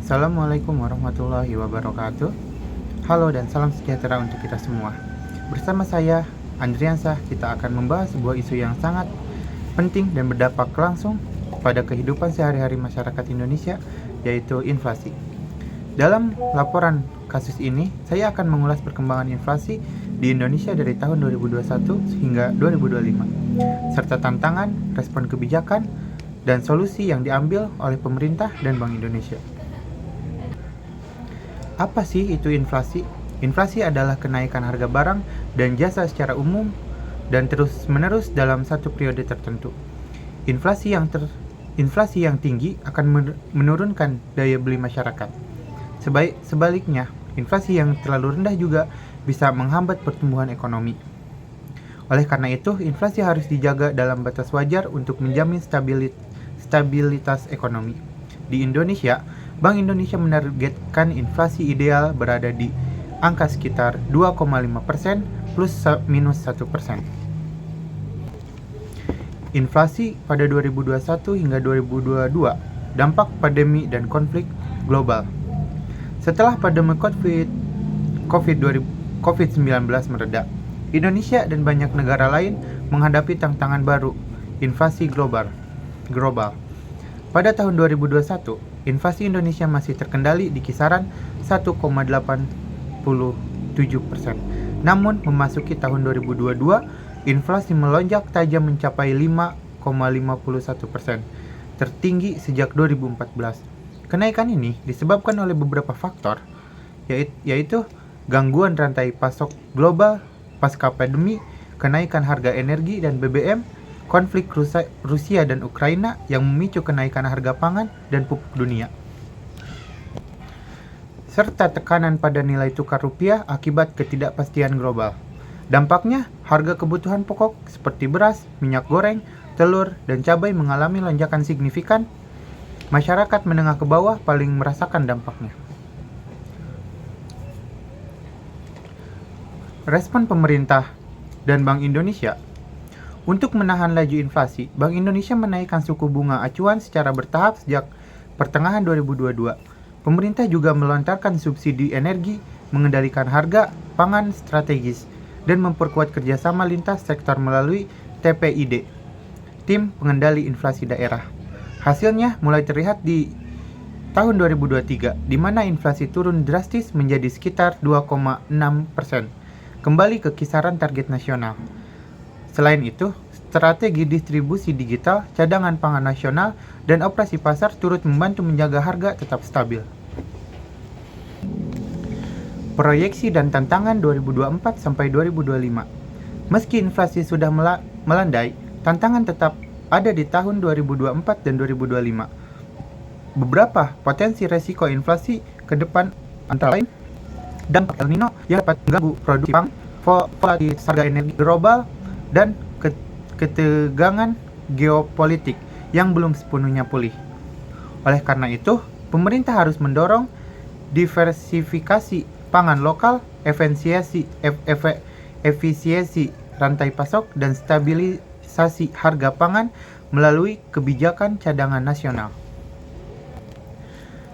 Assalamualaikum warahmatullahi wabarakatuh. Halo dan salam sejahtera untuk kita semua. Bersama saya, Andriansah, kita akan membahas sebuah isu yang sangat penting dan berdampak langsung pada kehidupan sehari-hari masyarakat Indonesia, yaitu inflasi. Dalam laporan kasus ini, saya akan mengulas perkembangan inflasi di Indonesia dari tahun 2021 hingga 2025, serta tantangan, respon kebijakan, dan solusi yang diambil oleh pemerintah dan Bank Indonesia. Apa sih itu inflasi? Inflasi adalah kenaikan harga barang dan jasa secara umum dan terus-menerus dalam satu periode tertentu. Inflasi yang tinggi akan menurunkan daya beli masyarakat. Sebaliknya, inflasi yang terlalu rendah juga bisa menghambat pertumbuhan ekonomi. Oleh karena itu, inflasi harus dijaga dalam batas wajar untuk menjamin stabilitas ekonomi. Di Indonesia, Bank Indonesia menargetkan inflasi ideal berada di angka sekitar 2,5% plus minus 1%. Inflasi pada 2021 hingga 2022, dampak pandemi dan konflik global. Setelah pandemi COVID-19 mereda, Indonesia dan banyak negara lain menghadapi tantangan baru, inflasi global. Pada tahun 2021, inflasi Indonesia masih terkendali di kisaran 1,87%. Namun, memasuki tahun 2022, inflasi melonjak tajam mencapai 5,51%, tertinggi sejak 2014. Kenaikan ini disebabkan oleh beberapa faktor, yaitu gangguan rantai pasok global pasca pandemi, kenaikan harga energi dan BBM, konflik Rusia dan Ukraina yang memicu kenaikan harga pangan dan pupuk dunia, serta tekanan pada nilai tukar rupiah akibat ketidakpastian global. Dampaknya, harga kebutuhan pokok seperti beras, minyak goreng, telur, dan cabai mengalami lonjakan signifikan. Masyarakat menengah ke bawah paling merasakan dampaknya. Respon pemerintah dan Bank Indonesia. Untuk menahan laju inflasi, Bank Indonesia menaikkan suku bunga acuan secara bertahap sejak pertengahan 2022. Pemerintah juga melontarkan subsidi energi, mengendalikan harga pangan strategis, dan memperkuat kerjasama lintas sektor melalui TPID, Tim Pengendali Inflasi Daerah. Hasilnya mulai terlihat di tahun 2023, di mana inflasi turun drastis menjadi sekitar 2,6%, kembali ke kisaran target nasional. Selain itu, strategi distribusi digital, cadangan pangan nasional, dan operasi pasar turut membantu menjaga harga tetap stabil. Proyeksi dan tantangan 2024 sampai 2025. Meski inflasi sudah melandai, tantangan tetap ada di tahun 2024 dan 2025. Beberapa potensi resiko inflasi ke depan antara lain dampak El Nino yang dapat mengganggu produksi pangan, volatilitas harga energi global, dan ketegangan geopolitik yang belum sepenuhnya pulih. Oleh karena itu, pemerintah harus mendorong diversifikasi pangan lokal, efisiensi rantai pasok, dan stabilisasi harga pangan melalui kebijakan cadangan nasional.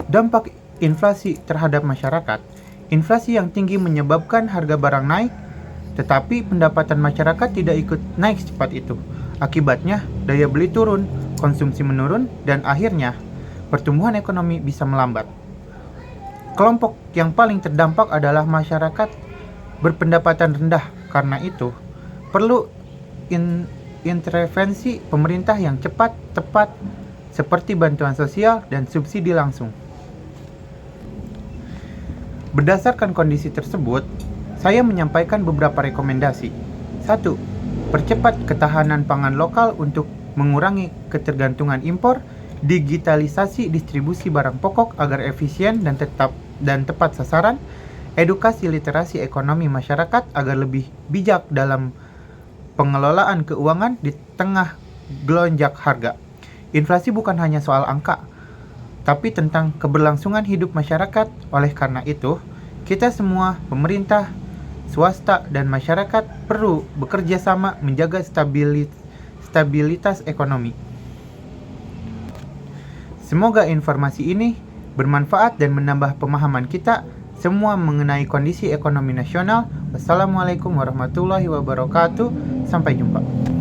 Dampak inflasi terhadap masyarakat. Inflasi yang tinggi menyebabkan harga barang naik, tetapi pendapatan masyarakat tidak ikut naik secepat itu. Akibatnya, daya beli turun, konsumsi menurun, dan akhirnya pertumbuhan ekonomi bisa melambat. Kelompok yang paling terdampak adalah masyarakat berpendapatan rendah. Karena itu, perlu intervensi pemerintah yang cepat, tepat, seperti bantuan sosial dan subsidi langsung. Berdasarkan kondisi tersebut, saya menyampaikan beberapa rekomendasi. 1. Percepat ketahanan pangan lokal untuk mengurangi ketergantungan impor, digitalisasi distribusi barang pokok agar efisien dan tepat sasaran, edukasi literasi ekonomi masyarakat agar lebih bijak dalam pengelolaan keuangan di tengah gelonjak harga. Inflasi bukan hanya soal angka, tapi tentang keberlangsungan hidup masyarakat. Oleh karena itu, kita semua, pemerintah, swasta, dan masyarakat perlu bekerja sama menjaga stabilitas ekonomi. Semoga informasi ini bermanfaat dan menambah pemahaman kita semua mengenai kondisi ekonomi nasional. Wassalamualaikum warahmatullahi wabarakatuh. Sampai jumpa.